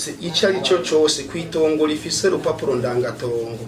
gishitse ico ari cyo cyose kwitongo rifise rupapuro ndangatongo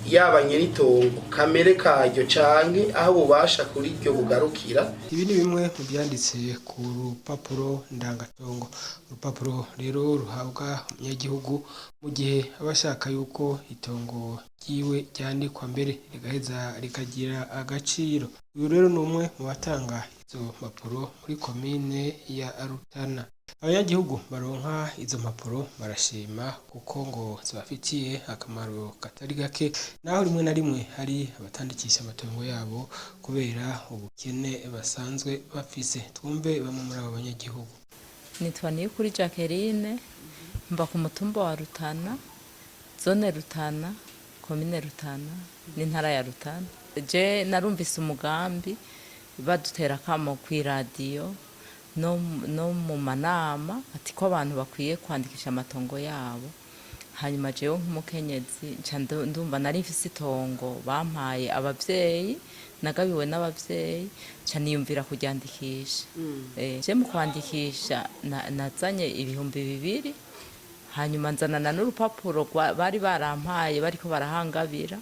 yaba nyiritongo kamere karyo canke aho bubasha kuri ryo bugarukira. Ibi ni bimwe mu byanditse ku rupapuro ndangatongo. Urupapuro rero ruhabwa umunyagihugu mu gihe aba ashaka yuko itongo ryiwe ryandikwa mbere rigaheza rikagira agaciro. Uyu rero ni umwe mu batanga izo mpapuro muri komine ya Rutana. Abanyagihugu baronka izo mpapuro barashima kuko ngo zibafitiye akamaro katari gake, naho rimwe na rimwe hari abatandikisha amatongo yabo kubera ubukene basanzwe bafise. Twumve bamwe muri abo banyagihugu. Nitwa Niyukuri Jacqueline, mba ku mutumba wa Rutana, zone Rutana, komine Rutana, n'intara ya Rutana. Je narumvise umugambi badutera kamo kw'iradiyo no mu manama ati ko abantu bakwiye kwandikisha amatongo yabo. Hanyuma jewe nk'umukenyezi ndumva nari mfise itongo bampaye abavyeyi, nagabiwe n'abavyeyi, ca niyumvira kuryandikisha. Je mu kwandikisha nazanye 2,000, hanyuma nzanana n'urupapuro bari barampaye bariko barahangabira,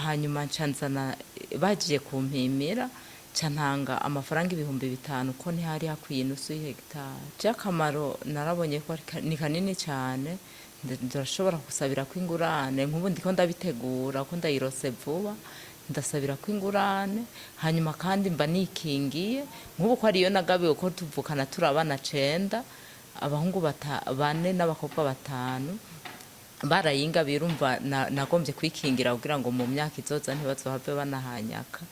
hanyuma nca nzana bagiye kumpimira ca ntanga amafaranga 5,000 ko ntihari hakwiye inusu y'hegitari. Akamaro narabonye ko ni kanini cyane, ndashobora gusabira ko ingurane nk'ubu ndiko ndabitegura ko ndayirose vuba, ndasabira ko ingurane. Hanyuma kandi mba nikingiye nk'ubu ko ariyo nagabiwe ko tuvukana turabana 9, abahungu 4 n'abakobwa 5 barayinga birumva nagombye kwikingira kugira ngo mu myaka izoza ntibazohave banahanyaka.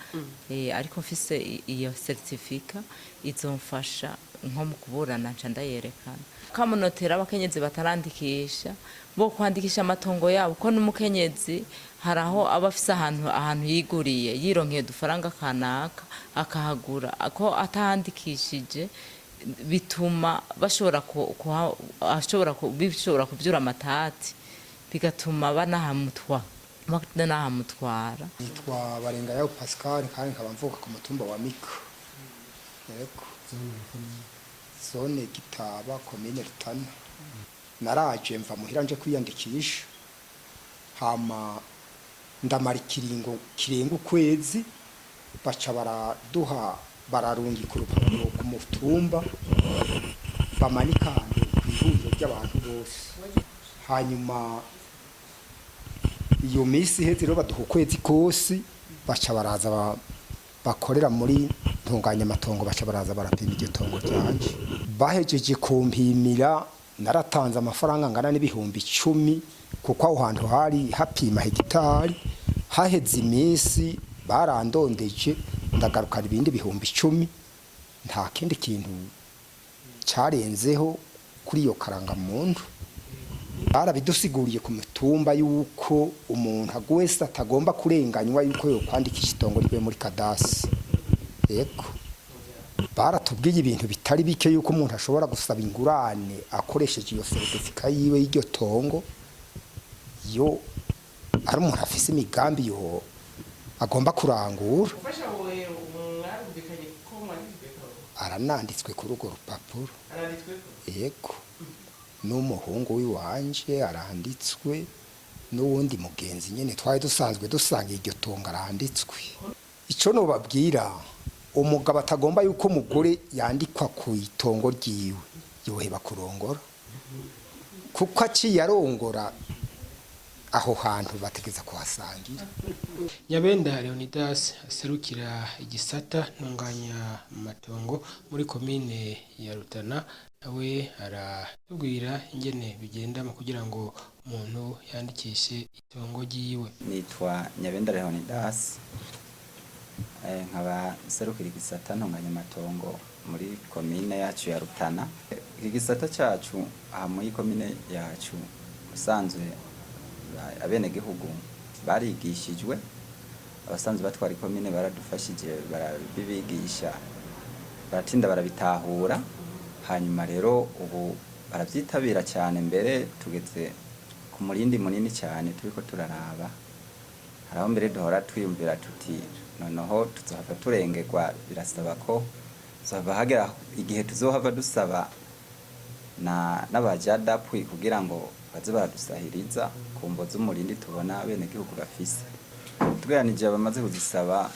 Ariko mfise iyo certificat izomfasha nko mu kuburana nca ndayerekana. Kamunotera abakenyezi batarandikisha bo kwandikisha amatongo yabo ko n'umukenyezi haraho abafise ahantu yiguriye yironkeye dufaranga kanaka akahagura ako atahandikishije, bituma bashobora kuvyura amatati, bigatuma banahamutwara. Nitwa Barengayo Pascal kandi nkaba mvuka ku mutumba wa Miko, yego zone Gitaba, komine Rutana. Naraje mva muhira nje kwiyandikisha, hama ndamara ikiringo kirenga ukwezi, baca bararungika urupapuro ku mutumba bamanika kw'ihuriro ry'abantu bose. Hanyuma iyo minsi iheze rero baduha ukwezi kose, baca baraza bakorera muri ntunganya amatongo, baca baraza barapima iryo tongo ryanje. Bahejeje kumpimira naratanze amafaranga angana n'10,000 kuko aho hantu hari hapima hegitari. Haheze iminsi barandondeje ndagaruka ibindi 10,000, nta kindi kintu carenzeho kuri iyo karangamuntu. Barabidusiguriye ku mutumba yuko umuntu wese atagomba kurenganywa yuko yo kwandikisha itongo ryiwe muri kadasi. Yego baratubwiye ibintu bitari bike yuko umuntu ashobora gusaba ingurane akoresheje iyo certificat yiwe y'iryo tongo, yo ari umuntu afise imigambi yo agomba kurangura. Arananditswe kuri urwo rupapuro. Yego n'umuhungu w'iwanje aranditswe, n'uwundi mugenzi nyene twari dusanzwe dusanga iryo tongo aranditswe. Ico no babwira umugabo atagomba yuko umugore yandikwa ku itongo ryiwe yoheba kurongora, kuko aciye arongora aho hantu bategeza kuhasangira. Nyabenda Leonidas aserukira igisata ntunganya amatongo muri komine ya Rutana, nawe aratubwira ingene bigenda mu kugira ngo umuntu yandikishe itongo ryiwe. Nitwa Nyabenda Leonidas, nkaba serukira igisata ntunganya amatongo muri komine yacu ya Rutana. Igisata cacu aha muri komine yacu usanzwe abenegihugu barigishijwe, abasanzwe batwara ikomine baradufashije, barabibigisha, baratinda barabitahura. Hanyuma rero ubu baravyitabira cyane, mbere tugeze ku murindi munini cyane turiko turaraba. Haraho mbere duhora twiyumvira tuti noneho tuzohava turengerwa, birasaba ko tuzohava hagera igihe tuzohava dusaba n'abajadapwi kugira ngo baze baradusahiriza ku mvo z'umurindi tubona bene gihugu bafise. Tugeranije abamaze kuzisaba,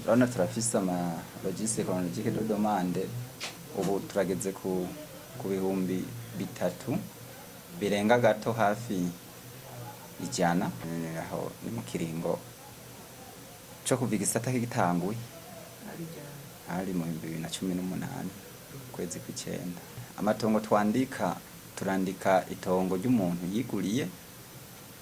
urabona turafise ama logistique technologique de demande, ubu turageze ku bihumbi 3 birenga gato hafi 100, aho ni mu kiringo cyo kuva igisata kigitanguye ari mu 2018 kwezi kw'icenda. Amatongo turandika itongo ry'umuntu yiguriye,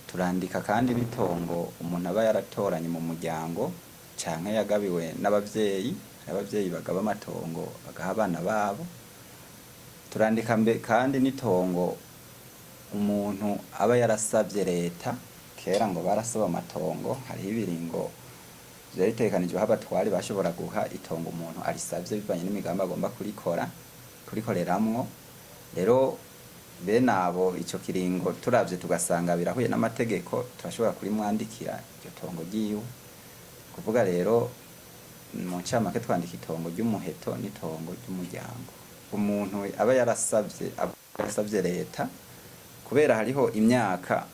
turandika kandi n'itongo umuntu aba yaratoranye mu muryango canke yagabiwe n'abavyeyi, abavyeyi bagaba amatongo bagaha abana babo. Turandika kandi n'itongo umuntu aba yarasavye leta, kera ngo barasaba amatongo, hariho ibiringo vyari bitegekanijwe abatwari bashobora guha itongo umuntu arisavye bivanye n'imigambi agomba kurikoreramwo. Rero bene abo ico kiringo turavye tugasanga birahuye n'amategeko, turashobora kurimwandikira iryo tongo ryiwe. Kuvuga rero mu ncamake twandika itongo ry'umuheto n'itongo ry'umuryango. Umuntu aba yarasavye leta, kubera hariho imyaka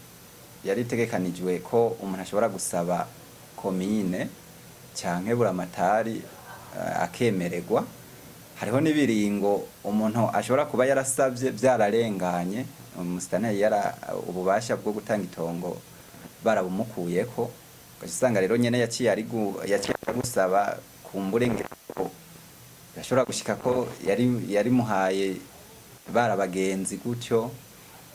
yari itegekanijwe ko umuntu ashobora gusaba komine canke buramatari akemererwa. Hariho n'ibiringo umuntu ashobora kuba yarasavye byararenganye, umusitanteri ububasha bwo gutanga itongo barabumukuyeko, ugasanga rero nyene yaciye gusaba kumbure ngo yashobora gushika ko yari muhaye barabagenzi gutyo.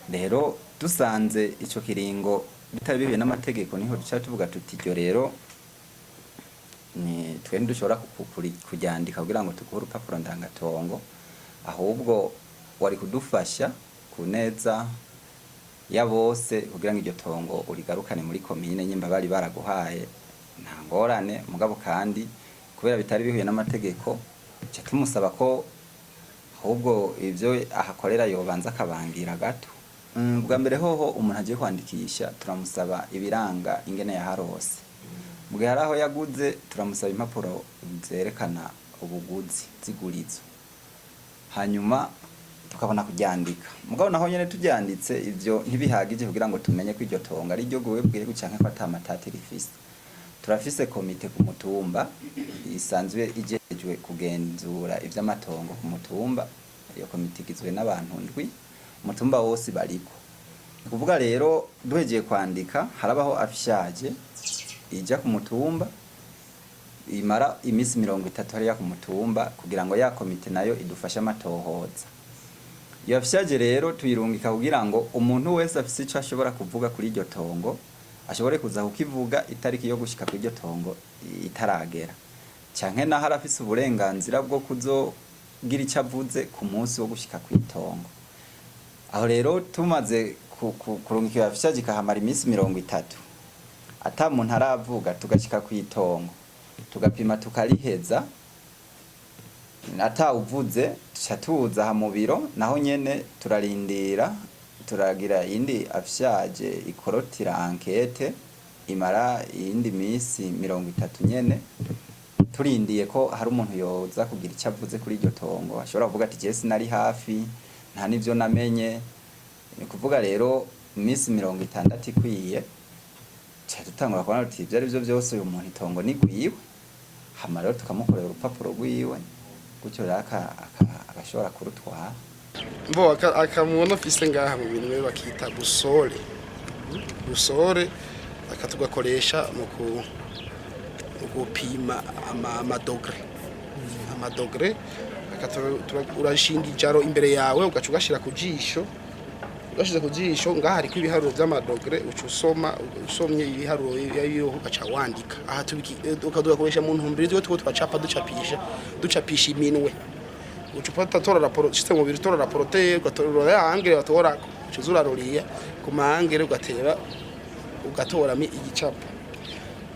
Rero dusanze ico kiringo bitari bihuye n'amategeko, niho duca tuvuga tuti iryo rero ni twende dushobora kuryandika kugira ngo tukuhe urupapuro ndangatongo, ahubwo wari kudufasha ku neza ya bose kugira ngo iryo tongo urigarukane muri komine nyimba bari baraguhaye nta ngorane. Mugabo kandi kubera bitari bihuye n'amategeko, cyo tumusaba ko ahubwo ivyo ahakorera yobanza akabangira gato. Bwa mbere hoho umuntu agiye kwandikisha turamusaba ibiranga ingene yaharose. Mugihe haraho yaguze turamusaba impapuro zerekana ubuguzi zigurizo, hanyuma tukabona kuryandika. Mugabo naho nyene turyanditse ivyo ntibihagije kugira ngo tumenye ko iryo tonga ari ryo gowe bwiye gucanke ko atamatati rifise. Turafise komite ku mutumba isanzwe ijejwe kugenzura ivy'amatongo ku mutumba. Iyo komite igizwe n'abantu 7, umutumba wose bariko. Kuvuga rero duhejeye kwandika harabaho afishaje ija ku mutumba imara imisi 30 hariya ku mutumba kugira ngo ya komite nayo idufashe amatohoza. Iyo afishaje rero tuyirungika kugira ngo umuntu wese afise ico ashobora kuvuga kuri iryo tongo ashobore kuza kukivuga itariki yo gushika kuri iryo tongo itaragera, canke naho arafise uburenganzira bwo kuzogira ico avuze ku munsi wo gushika ku itongo. Aho rero tumaze kurungika afishaje ikahamara imisi 30 ata muntu aravuga, tugashika ku itongo tugapima tukariheza, ata uvuze tuca tuza ha mu biro, naho nyene turarindira turagira indi afishaje ikorotira enquête imara indi misi 30 nyene, turindiye ko hari umuntu yoza kugira icyo avuze kuri iryo tongo. Ashobora kuvuga ati je sinari hafi, nta nivyo namenye. Ni kuvuga rero imisi 60 ikwiye cya dutangura kubona ati ibyo ari byo byose uyu muntu itongo ni gwiwe, hama rero tukamukorera urupapuro rwiwe gutyo rero agashobora kurutwara. Mbo akamuntu afise ngaha mu bintu bakita busole akatugakoresha mu gupima amadogre urashinga ijaro imbere yawe ugaca ugashira ku jisho, ugashize ku jisho ngaha hariko ibiharuro by'amadogre, uca usomye ibiharuro yayo ugaca wandika. Aha ukadugakoresha mu ntumbero yo twacapa ducapisha iminwe. Ucupata tora raporo system mu biri tora raporote ugatora ya angere batora ucuzura roriya ku mahangere ugatera ugatora mi igicapo.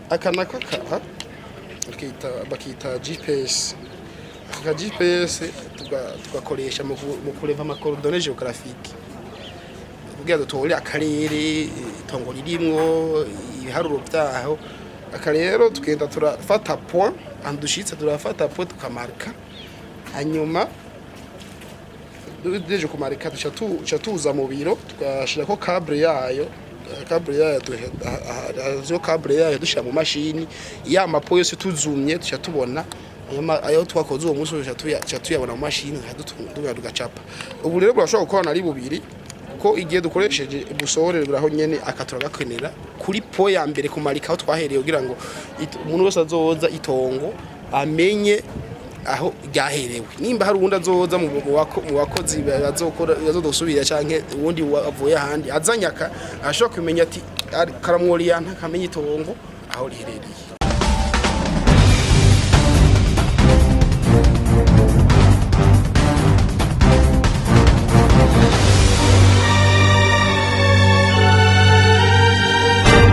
Akanaka bakita GPS. Aka GPS tugakoresha mu kureva amakordone geographique kugira dutore akarere itongo ririmwo ibiharuro byaho. Aka rero tugenda turafata point andushitse turafata point tukamarka, hanyuma duhejeje kumarika tuca tuza mu biro tugashirako câble yayo dushira mu mashini ya mapo yose tuzumye tuca tubona ayo twakoze uwo munsi tuca tuyabona mu mashini tugacapa. Ubu rero burashobora gukorana ari bubiri kuko igihe dukoresheje busohorere biraho nyene akatura gakenera kuri po ya mbere kumarika aho twahereye kugira ngo umuntu wese azoza itongo amenye aho ryaherewe. Nimba hari uwundi azoza mu bakozi bazodusubira canke uwundi avuye ahandi azanyaka ashobora kumenya ati karamworiya ntakamenya itongo aho riherereye.